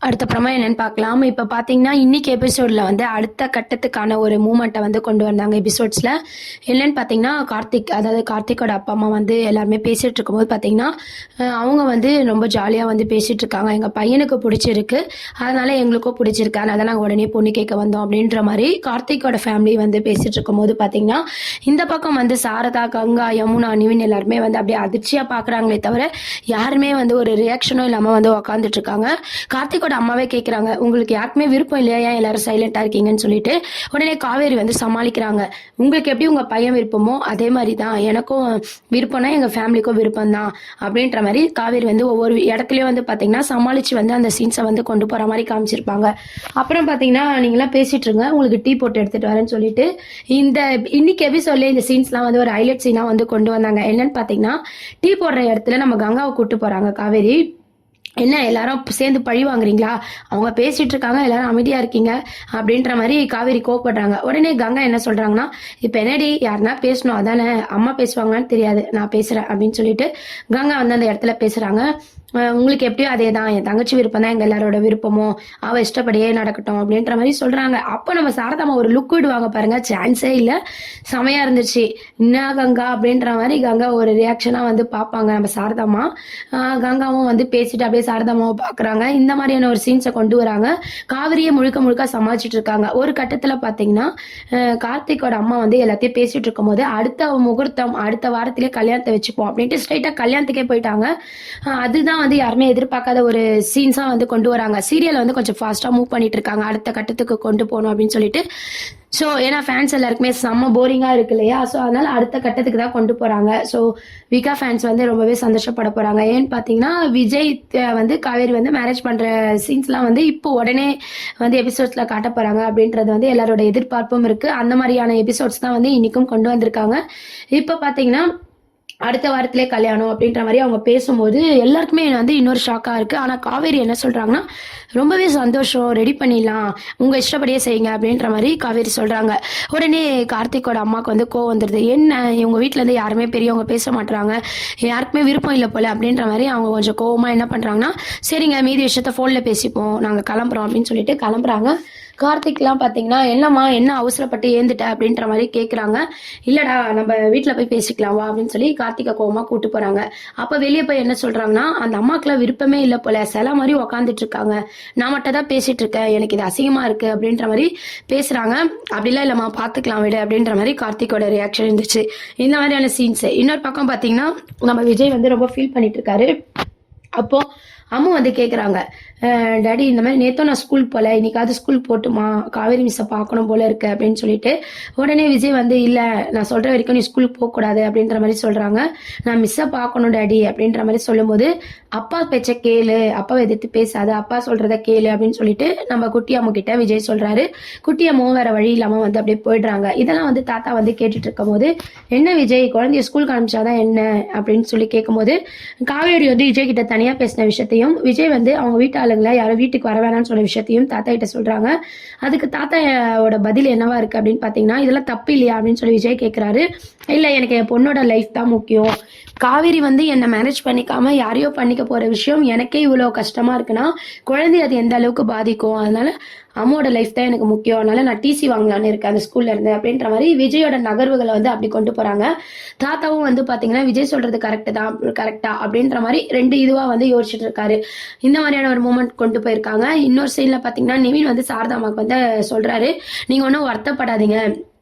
அடுத்த ப்ரமோ என்னன்னு பார்க்கலாம். இப்போ பார்த்தீங்கன்னா, இன்னைக்கு எபிசோட்ல வந்து அடுத்த கட்டத்துக்கான ஒரு மூமெண்ட்டை வந்து கொண்டு வந்தாங்க எபிசோட்ஸ்ல. என்னன்னு பார்த்தீங்கன்னா, அதாவது கார்த்திக்கோட அப்பா, அம்மா வந்து எல்லாருமே பேசிட்டு இருக்கும்போது பார்த்தீங்கன்னா, அவங்க வந்து ரொம்ப ஜாலியா வந்து பேசிட்டு இருக்காங்க. எங்க பையனுக்கு பிடிச்சிருக்கு. அதனால எங்களுக்கும் பிடிச்சிருக்கு. அதனால தான் நாங்க உடனே பொண்ணு கேட்க வந்தோம் அப்படின்ற மாரி கார்த்திக்கோட ஃபேமிலி வந்து பேசிட்டு இருக்கும்போது பார்த்தீங்கன்னா, இந்த பக்கம் வந்து சாரதா, கங்கா, யமுனா, நிவின் எல்லாருமே வந்து அப்படியே அதிர்ச்சியா பார்க்குறாங்களே தவிர, யாருமே வந்து ஒரு ரியாக்ஷனும் இல்லாம வந்து உக்காந்துட்டு இருக்காங்க. கார்த்திக் அம்மாவே கேட்குறாங்க, உங்களுக்கு யாருக்குமே விருப்பம் இல்லையா, ஏன் எல்லாரும் சைலண்டா இருக்கீங்கன்னு சொல்லிட்டு. உடனே காவேரி வந்து சமாளிக்கிறாங்க, உங்களுக்கு எப்படி உங்க பையன் விருப்பமோ அதே மாதிரி தான் எனக்கும் விருப்பம்னா எங்க ஃபேமிலிக்கும் விருப்பம் தான் அப்படின்ற மாதிரி காவேரி வந்து ஒவ்வொரு இடத்துலயும் வந்து பாத்தீங்கன்னா சமாளிச்சு வந்து அந்த சீன்ஸை வந்து கொண்டு போற மாதிரி காமிச்சிருப்பாங்க. அப்புறம் பாத்தீங்கன்னா, நீங்களாம் பேசிட்டு இருங்க, உங்களுக்கு டீ போட்டு எடுத்துட்டு வரேன்னு சொல்லிட்டு இந்த இன்னைக்கு எபிசோட்ல இந்த சீன்ஸ்லாம் வந்து ஒரு ஹைலைட் சீனா வந்து கொண்டு வந்தாங்க. என்னன்னு பாத்தீங்கன்னா, டீ போடுற இடத்துல நம்ம கங்காவை கூட்டு போறாங்க காவேரி. என்ன எல்லாரும் சேர்ந்து பழி வாங்குறீங்களா, அவங்க பேசிட்டு இருக்காங்க, எல்லாரும் அமைதியா இருக்கீங்க அப்படின்ற மாதிரி காவேரி கோவப்படுறாங்க. உடனே கங்கா என்ன சொல்றாங்கன்னா, இப்ப என்னடி யாருன்னா பேசணும் அதானே, அம்மா பேசுவாங்கன்னு தெரியாது, நான் பேசுறேன் அப்படின்னு சொல்லிட்டு கங்கா வந்து அந்த இடத்துல பேசுறாங்க. உங்களுக்கு எப்படியோ அதே தான், என் தங்கச்சி விருப்பம் தான் எங்க எல்லாரோட விருப்பமும், அவ இஷ்டப்படியே நடக்கட்டும் அப்படின்ற மாதிரி சொல்றாங்க. அப்போ நம்ம சாரதாமா ஒரு லுக் விடுவாங்க பாருங்க, சான்ஸே இல்ல, செமையா இருந்துச்சு. என்ன கங்கா அப்படின்ற மாதிரி கங்கா ஒரு ரியாக்ஷனா வந்து பார்ப்பாங்க நம்ம சாரதாமா. கங்காவும் வந்து பேசிட்டு அப்படியே சாரதாமாவை பாக்குறாங்க. இந்த மாதிரியான ஒரு சீன்ஸை கொண்டு வராங்க. காவிரியை முழுக்க முழுக்க சமாளிச்சுட்டு இருக்காங்க. ஒரு கட்டத்துல பாத்தீங்கன்னா, கார்த்திகோட அம்மா வந்து எல்லாத்தையும் பேசிட்டு இருக்கும் போது அடுத்த முகூர்த்தம் அடுத்த வாரத்திலே கல்யாணத்தை வச்சுப்போம் அப்படின்ட்டு ஸ்ட்ரைட்டா கல்யாணத்துக்கே போயிட்டாங்க. அதுதான் வந்து யாருமே எதிர்பார்க்காத ஒரு சீன்ஸா வந்து கொண்டு வராங்க. சீரியல் வந்து கொஞ்சம் ஃபாஸ்டா மூவ் பண்ணிட்டு இருக்காங்க, அடுத்த கட்டத்துக்கு கொண்டு போகணும் அப்படின்னு சொல்லிட்டு. ஸோ ஏன்னா ஃபேன்ஸ் எல்லாருக்குமே செம்ம போரிங்கா இருக்கு இல்லையா, ஸோ அதனால அடுத்த கட்டத்துக்கு தான் கொண்டு போறாங்க. ஸோ விகா ஃபேன்ஸ் வந்து ரொம்பவே சந்தோஷப்பட போறாங்க. ஏன்னு பார்த்தீங்கன்னா, விஜய் வந்து காவேரி வந்து மேரேஜ் பண்ற சீன்ஸ்லாம் வந்து இப்போ உடனே வந்து எபிசோட்ஸ்ல காட்ட போறாங்க அப்படின்றது வந்து எல்லாரோட எதிர்பார்ப்பும் இருக்கு. அந்த மாதிரியான எபிசோட்ஸ் தான் வந்து இன்னைக்கும் கொண்டு வந்திருக்காங்க. இப்போ பார்த்தீங்கன்னா, அடுத்த வாரத்திலே கல்யாணம் அப்படின்ற மாதிரி அவங்க பேசும்போது எல்லாருக்குமே வந்து இன்னொரு ஷாக்கா இருக்கு. ஆனா காவேரி என்ன சொல்றாங்கன்னா, ரொம்பவே சந்தோஷம், ரெடி பண்ணிடலாம், உங்க இஷ்டப்படியே செய்யுங்க அப்படின்ற மாதிரி காவேரி சொல்றாங்க. உடனே கார்த்திக்கோட அம்மாவுக்கு வந்து கோவம் வந்துடுது. என்ன இவங்க வீட்டுல இருந்து யாருமே பெரியவங்க பேச மாட்டாங்க, யாருக்குமே விருப்பம் இல்லை போல அப்படின்ற மாதிரி அவங்க கொஞ்சம் கோவமா என்ன பண்றாங்கன்னா, சரிங்க மீதி விஷயத்த போன்ல பேசிப்போம், நாங்க கிளம்புறோம் அப்படின்னு சொல்லிட்டு கிளம்புறாங்க. கார்த்திக்லாம் பார்த்தீங்கன்னா, என்னம்மா என்ன அவசரப்பட்டு ஏந்துட்ட அப்படின்ற மாதிரி கேட்குறாங்க. இல்லடா நம்ம வீட்டில் போய் பேசிக்கலாம் வா அப்படின்னு சொல்லி கார்த்திகை கோவமா கூட்டு போறாங்க. அப்போ வெளியே போய் என்ன சொல்றாங்கன்னா, அந்த அம்மாக்கெல்லாம் விருப்பமே இல்லை போல, சில மாதிரி உக்காந்துட்டு இருக்காங்க, நான் மட்டும் தான் பேசிட்டு இருக்கேன், எனக்கு இது அசிங்கமா இருக்கு அப்படின்ற மாதிரி பேசுறாங்க. அப்படிலாம் இல்லம்மா பார்த்துக்கலாம் விடு அப்படின்ற மாதிரி கார்த்திகோட ரியாக்ஷன் இருந்துச்சு. இந்த மாதிரியான சீன்ஸ். இன்னொரு பக்கம் பார்த்தீங்கன்னா, நம்ம விஜய் வந்து ரொம்ப ஃபீல் பண்ணிட்டு இருக்காரு. அப்போ அம்மா வந்து கேட்குறாங்க, டாடி இந்த மாதிரி நேற்றும் நான் ஸ்கூல் போகல, இன்னைக்காவது ஸ்கூல் போட்டுமா, காவேரி மிஸ்ஸை பார்க்கணும் போல இருக்கு அப்படின்னு சொல்லிட்டு. உடனே விஜய் வந்து இல்லை நான் சொல்கிற வரைக்கும் நீ ஸ்கூலுக்கு போகக்கூடாது அப்படின்ற மாதிரி சொல்கிறாங்க. நான் மிஸ்ஸை பார்க்கணும் டாடி அப்படின்ற மாதிரி சொல்லும்போது, அப்பா பேச்சை கேளு, அப்பாவை எதிர்த்து பேசாது, அப்பா சொல்கிறத கேளு அப்படின்னு சொல்லிட்டு நம்ம குட்டியம்மா கிட்ட விஜய் சொல்கிறாரு. குட்டியம்மாவும் வேற வழி இல்லாமல் வந்து அப்படியே போயிடுறாங்க. இதெல்லாம் வந்து தாத்தா வந்து கேட்டுட்டு இருக்கும் போது, என்ன விஜய் குழந்தைய ஸ்கூலுக்கு அனுப்பிச்சாதான் என்ன அப்படின்னு சொல்லி கேட்கும்போது, காவேரி வந்து விஜய் கிட்ட தனியாக பேசின விஷயத்தையும் விஜய் வந்து அவங்க வீட்டு ஆளுங்களை யாரும் வீட்டுக்கு வர வேணாம்னு சொன்ன விஷயத்தையும் தாத்தா கிட்ட சொல்றாங்க. அதுக்கு தாத்தாவோட பதில் என்னவா இருக்கு அப்படின்னு பாத்தீங்கன்னா, இதெல்லாம் தப்பு இல்லையா அப்படின்னு சொல்லி விஜய் கேட்கிறாரு. இல்ல எனக்கு என் பொண்ணோட லைஃப் தான் முக்கியம், காவேரி வந்து என்னை மேனேஜ் பண்ணிக்காம யாரையோ பண்ணிக்க போற விஷயம் எனக்கே இவ்வளவு கஷ்டமா இருக்குன்னா குழந்தை அது எந்த அளவுக்கு பாதிக்கும், அதனால அம்மாவோட லைஃப் தான் எனக்கு முக்கியம், அதனால நான் டிசி வாங்கலான்னு இருக்கேன் அந்த ஸ்கூல்ல இருந்து அப்படின்ற மாதிரி விஜயோட நகர்வுகளை வந்து அப்படி கொண்டு போறாங்க. தாத்தாவும் வந்து பாத்தீங்கன்னா, விஜய் சொல்றது கரெக்டா அப்படின்ற மாதிரி ரெண்டு இதுவா வந்து யோசிச்சுட்டு இருக்காரு. இந்த மாதிரியான ஒரு மூமெண்ட் கொண்டு போயிருக்காங்க. இன்னொரு சைட்ல பாத்தீங்கன்னா, நிவின் வந்து சாரதாமாக்கு வந்து சொல்றாரு, நீங்க ஒன்றும் வருத்தப்படாதீங்க,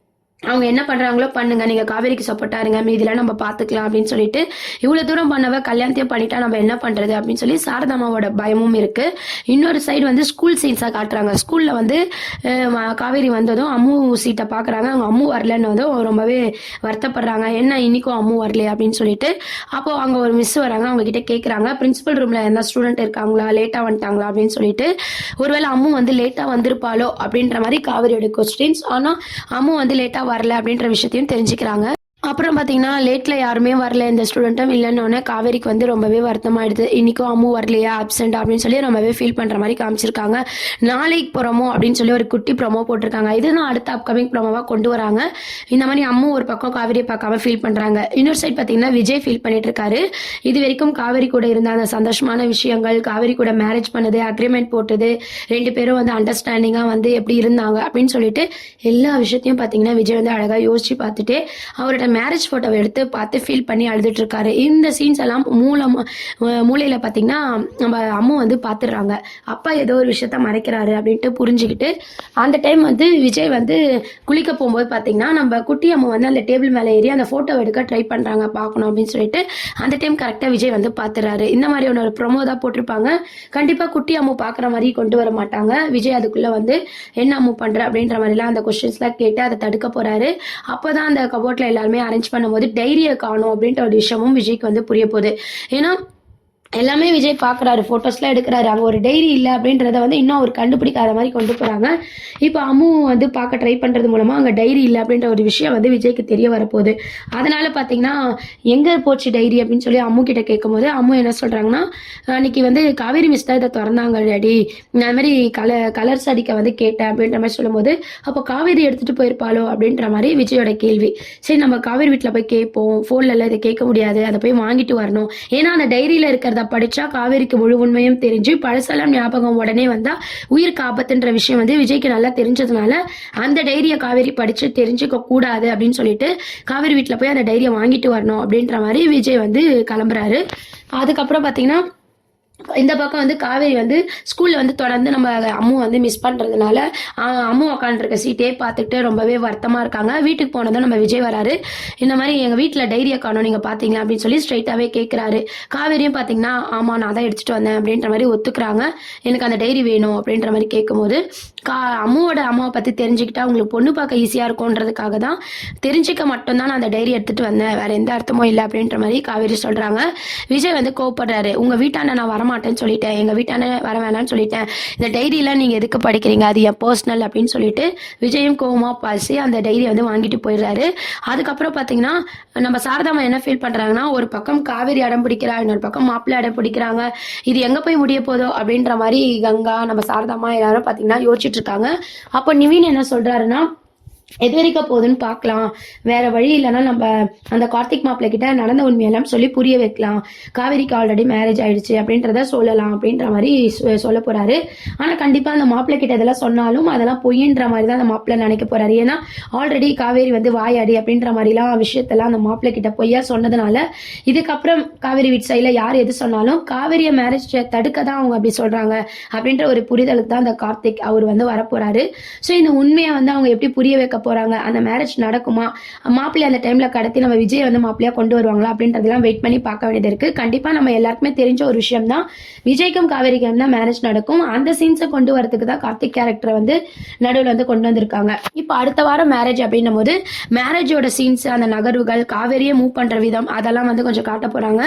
அவங்க என்ன பண்றாங்களோ பண்ணுங்க, நீங்க காவேரிக்கு சப்போர்ட்டா இருங்க, மீதிலாம் நம்ம பாத்துக்கலாம் அப்படின்னு சொல்லிட்டு, இவ்வளவு தூரம் பண்ணவ கல்யாணத்தையும் பண்ணிட்டா நம்ம என்ன பண்றது அப்படின்னு சொல்லி சாரதாமாவோட பயமும் இருக்கு. இன்னொரு சைடு வந்து ஸ்கூல் சீன்ஸா காட்டுறாங்க. ஸ்கூல்ல வந்து காவேரி வந்ததும் அம்மு சீட்டை பாக்குறாங்க, அவங்க அம்மு வரலன்னு வந்து ரொம்பவே வருத்தப்படுறாங்க, என்ன இன்னைக்கும் அம்மு வரலையே அப்படின்னு சொல்லிட்டு. அப்போ அங்க ஒரு மிஸ் வராங்க, அவங்க கிட்ட கேக்குறாங்க, பிரின்சிபல் ரூம்ல எந்த ஸ்டூடெண்ட் இருக்காங்களா, லேட்டா வந்துட்டாங்களா அப்படின்னு சொல்லிட்டு. ஒருவேளை அம்மு வந்து லேட்டா வந்திருப்பாளோ அப்படின்ற மாதிரி காவேரியோட கொஸ்டின்ஸ். ஆனா அம்மு வந்து லேட்டா வரல அப்படின்ற விஷயத்தையும் தெரிஞ்சுக்கிறாங்க. அப்புறம் பார்த்தீங்கன்னா லேட்டில் யாருமே வரல, இந்த ஸ்டூடெண்ட்டும் இல்லைன்னொன்னே காவேரிக்கு வந்து ரொம்பவே வருத்தமாயிடுது. இன்றைக்கும் அம்மு வரலையா அப்சென்ட் அப்படின்னு சொல்லி ரொம்பவே ஃபீல் பண்ணுற மாதிரி காமிச்சிருக்காங்க. நாளைக்கு ப்ரோமோ அப்படின்னு சொல்லி ஒரு குட்டி ப்ரோமோ போட்டிருக்காங்க. இதுதான் அடுத்த அப்கமிங் ப்ரோமோவாக கொண்டு வராங்க. இந்த மாதிரி அம்மு ஒரு பக்கம் காவேரியை பார்க்காம ஃபீல் பண்ணுறாங்க. இன்னொரு சைட் பார்த்தீங்கன்னா விஜய் ஃபீல் பண்ணிட்டு இருக்காரு. இது வரைக்கும் காவேரி கூட இருந்த அந்த சந்தோஷமான விஷயங்கள், காவேரி கூட மேரேஜ் பண்ணது, அக்ரிமெண்ட் போட்டது, 2 பேரும் வந்து அண்டர்ஸ்டாண்டிங்காக வந்து எப்படி இருந்தாங்க அப்படின்னு சொல்லிட்டு எல்லா விஷயத்தையும் பார்த்தீங்கன்னா விஜய் வந்து அழகாக யோசிச்சு பார்த்துட்டு அவரோட மேரேஜ் ஃபோட்டோவை எடுத்து பார்த்து ஃபீல் பண்ணி அழுதுட்டு இருக்காரு. இந்த சீன்ஸ் எல்லாம் மூளையில் பார்த்தீங்கன்னா நம்ம அம்மு வந்து பார்த்துடுறாங்க. அப்பா ஏதோ ஒரு விஷயத்த மறைக்கிறாரு அப்படின்ட்டு புரிஞ்சுக்கிட்டு அந்த டைம் வந்து விஜய் வந்து குளிக்க போகும்போது பார்த்தீங்கன்னா நம்ம குட்டி அம்மு வந்து அந்த டேபிள் மேலே ஏறி அந்த ஃபோட்டோ எடுக்க ட்ரை பண்ணுறாங்க பார்க்கணும் அப்படின்னு சொல்லிட்டு அந்த டைம் கரெக்டாக விஜய் வந்து பார்த்துறாரு. இந்த மாதிரியான ஒரு ப்ரொமோ தான் போட்டிருப்பாங்க. கண்டிப்பாக குட்டி அம்மு பார்க்குற மாதிரி கொண்டு வர மாட்டாங்க. விஜய் அதுக்குள்ளே வந்து என்ன அம்மு பண்ணுற அப்படின்ற மாதிரிலாம் அந்த கொஸ்டின்ஸ்லாம் கேட்டு அதை தடுக்க போகிறாரு. அப்போ தான் அந்த கபோர்ட்டில் எல்லாருமே அரேஞ்ச் பண்ணும்போது டைரியை காணும் அப்படின்ற ஒரு விஷயமும் விஜய்க்கு வந்து புரிய போகுது. ஏன்னா எல்லாமே விஜய் பார்க்குறாரு, ஃபோட்டோஸ்லாம் எடுக்கிறாரு. அங்கே ஒரு டைரி இல்லை அப்படின்றத வந்து இன்னும் அவர் கண்டுபிடிக்காத மாதிரி கொண்டு போகிறாங்க. இப்போ அம்மு வந்து பார்க்க ட்ரை பண்ணுறது மூலமாக அங்கே டைரி இல்லை அப்படின்ற ஒரு விஷயம் வந்து விஜய்க்கு தெரிய வரப்போகுது. அதனால் பார்த்தீங்கன்னா எங்கே போச்சு டைரி அப்படின்னு சொல்லி அம்மு கிட்ட கேட்கும்போது அம்மு என்ன சொல்கிறாங்கன்னா, அன்றைக்கி வந்து காவேரி மிஸ் தான் இதை திறந்தாங்க டாடி, அந்த மாதிரி கலர்ஸ் அடிக்க வந்து கேட்டேன் அப்படின்ற மாதிரி சொல்லும்போது அப்போ காவேரி எடுத்துகிட்டு போயிருப்பாளோ அப்படின்ற மாதிரி விஜயோட கேள்வி. சரி நம்ம காவேரி வீட்டில் போய் கேட்போம், ஃபோன்லலாம் இதை கேட்க முடியாது, அதை போய் வாங்கிட்டு வரணும். ஏன்னா அந்த டைரியில் இருக்கிறத படிச்சா காவேரிக்கு முழு உண்மையும் தெரிஞ்சு பழசெல்லாம் ஞாபகம் உடனே வந்தா உயிருக்கு ஆபத்துன்ற விஷயம் வந்து விஜய்க்கு நல்லா தெரிஞ்சதுனால அந்த டைரியை காவேரி படிச்சு தெரிஞ்சுக்க கூடாது அப்படின்னு சொல்லிட்டு காவேரி வீட்டில் போய் அந்த டைரியை வாங்கிட்டு வரணும் அப்படின்ற மாதிரி விஜய் வந்து கிளம்புறாரு. அதுக்கப்புறம் பார்த்தீங்கன்னா இந்த பக்கம் வந்து காவேரி வந்து ஸ்கூலில் வந்து தொடர்ந்து நம்ம அம்மு வந்து மிஸ் பண்ணுறதுனால அம்மு உக்காண்டிருக்க சீட்டே பார்த்துக்கிட்டு ரொம்பவே வருத்தமாக இருக்காங்க. வீட்டுக்கு போனதும் நம்ம விஜய் வராரு. இந்த மாதிரி எங்கள் வீட்டில் டைரியை காணும் நீங்கள் பார்த்தீங்களா அப்படின்னு சொல்லி ஸ்ட்ரைட்டாகவே கேட்குறாரு. காவேரியும் பார்த்தீங்கன்னா ஆமாம் நான் தான் எடுத்துகிட்டு வந்தேன் அப்படின்ற மாதிரி ஒத்துக்கிறாங்க. எனக்கு அந்த டைரி வேணும் அப்படின்ற மாதிரி கேட்கும்போது அம்முவோட அம்மாவை பற்றி தெரிஞ்சுக்கிட்டா உங்களுக்கு பொண்ணு பார்க்க ஈஸியாக இருக்கும்ன்றதுக்காக தான் தெரிஞ்சிக்க மட்டும்தான் நான் அந்த டைரி எடுத்துகிட்டு வந்தேன், வேறு எந்த அர்த்தமும் இல்லை அப்படின்ற மாதிரி காவேரி சொல்கிறாங்க. விஜய் வந்து கோவப்படுறாரு. உங்கள் வீட்டாண்ட நான் வரமாட்டேன்னு சொல்லிட்டேன், எங்கள் வீட்டாண்ட வர வேணான்னு சொல்லிட்டேன், இந்த டைரியெலாம் நீங்கள் எதுக்கு படிக்கிறீங்க, அது என் பர்சனல் அப்படின்னு சொல்லிட்டு விஜயும் கோவமாக பாசி அந்த டைரியை வந்து வாங்கிட்டு போயிடுறாரு. அதுக்கப்புறம் பார்த்தீங்கன்னா நம்ம சாரதாமா என்ன ஃபீல் பண்ணுறாங்கன்னா, ஒரு பக்கம் காவேரி அடம் பிடிக்கிறா, இன்னொரு பக்கம் மாப்பிள்ளை அடம் பிடிக்கிறாங்க, இது எங்கே போய் முடிய போதோ அப்படின்ற மாதிரி கங்கா நம்ம சாரதாமா எல்லாரும் பார்த்தீங்கன்னா யோசிச்சுட்டு இருக்காங்க. அப்போ நிவின் என்ன சொல்றாருன்னா, எது வரைக்கும் போகுதுன்னு பார்க்கலாம், வேற வழி இல்லைன்னா நம்ம அந்த கார்த்திக் மாப்பிள்ளை கிட்ட நடந்த உண்மையெல்லாம் சொல்லி புரிய வைக்கலாம், காவேரிக்கு ஆல்ரெடி மேரேஜ் ஆயிடுச்சு அப்படின்றத சொல்லலாம் அப்படின்ற மாதிரி சொல்ல போறாரு. ஆனால் கண்டிப்பாக அந்த மாப்பிள்ளை கிட்ட இதெல்லாம் சொன்னாலும் அதெல்லாம் பொய்ன்ற மாதிரி தான் அந்த மாப்பிள்ளை நினைக்க போறாரு. ஏன்னா ஆல்ரெடி காவேரி வந்து வாயாடி அப்படின்ற மாதிரிலாம் விஷயத்தெல்லாம் அந்த மாப்பிள்ளை கிட்ட பொய்யா சொன்னதுனால இதுக்கப்புறம் காவேரி வீட்டு சைடில் யார் எது சொன்னாலும் காவேரியை மேரேஜ் தடுக்க தான் அவங்க அப்படி சொல்றாங்க அப்படின்ற ஒரு புரிதலுக்கு தான் அந்த கார்த்திக் அவர் வந்து வரப்போறாரு. ஸோ இந்த உண்மையை வந்து அவங்க எப்படி புரிய வைக்க போறாங்க, அந்த மேரேஜ் நடக்குமா, மாப்பிள்ளை அந்த டைம்ல கடத்தி நம்ம விஜய் வந்து மாப்பிள்ளையா கொண்டு வருவாங்களா அப்படின்றதெல்லாம் வெயிட் பண்ணி பார்க்க வேண்டியது இருக்கு. கண்டிப்பா நம்ம எல்லாருக்குமே தெரிஞ்ச ஒரு விஷயம் தான், விஜய்க்கும் காவேரிக்கும் தான் மேரேஜ் நடக்கும். அந்த சீன்ஸை கொண்டு வரதுக்கு தான் கார்த்திக் கேரக்டரை வந்து நடுவில் வந்து கொண்டு வந்திருக்காங்க. இப்போ அடுத்த வாரம் மேரேஜ் அப்படின்னும் போது மேரேஜோட சீன்ஸ், அந்த நகர்வுகள், காவேரியை மூவ் பண்ற விதம் அதெல்லாம் வந்து கொஞ்சம் காட்ட போறாங்க.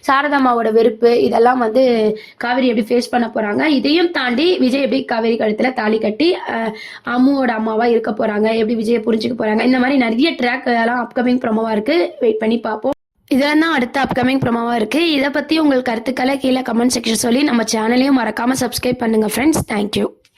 சாரதாமாவோட வெறுப்பு இதெல்லாம் வந்து காவேரி எப்படி ஃபேஸ் பண்ண போறாங்க, இதையும் தாண்டி விஜய் எப்படி காவேரி கழுத்துல தாலி கட்டி அம்முவோட அம்மாவா இருக்க போறாங்க, எப்படி விஜயை புரிஞ்சுக்க போறாங்க, இந்த மாதிரி நிறைய ட்ராக் எல்லாம் அப்கமிங் ப்ரோமோவா இருக்கு, வெயிட் பண்ணி பார்ப்போம். இதெல்லாம் தான் அடுத்த அப்கமிங் ப்ரோமோவா இருக்கு. இதை பத்தி உங்கள் கருத்துக்களை கீழே கமெண்ட் செக்ஷன் சொல்லி நம்ம சேனலையும் மறக்காம சப்ஸ்கிரைப் பண்ணுங்க ஃப்ரெண்ட்ஸ். தேங்க்யூ.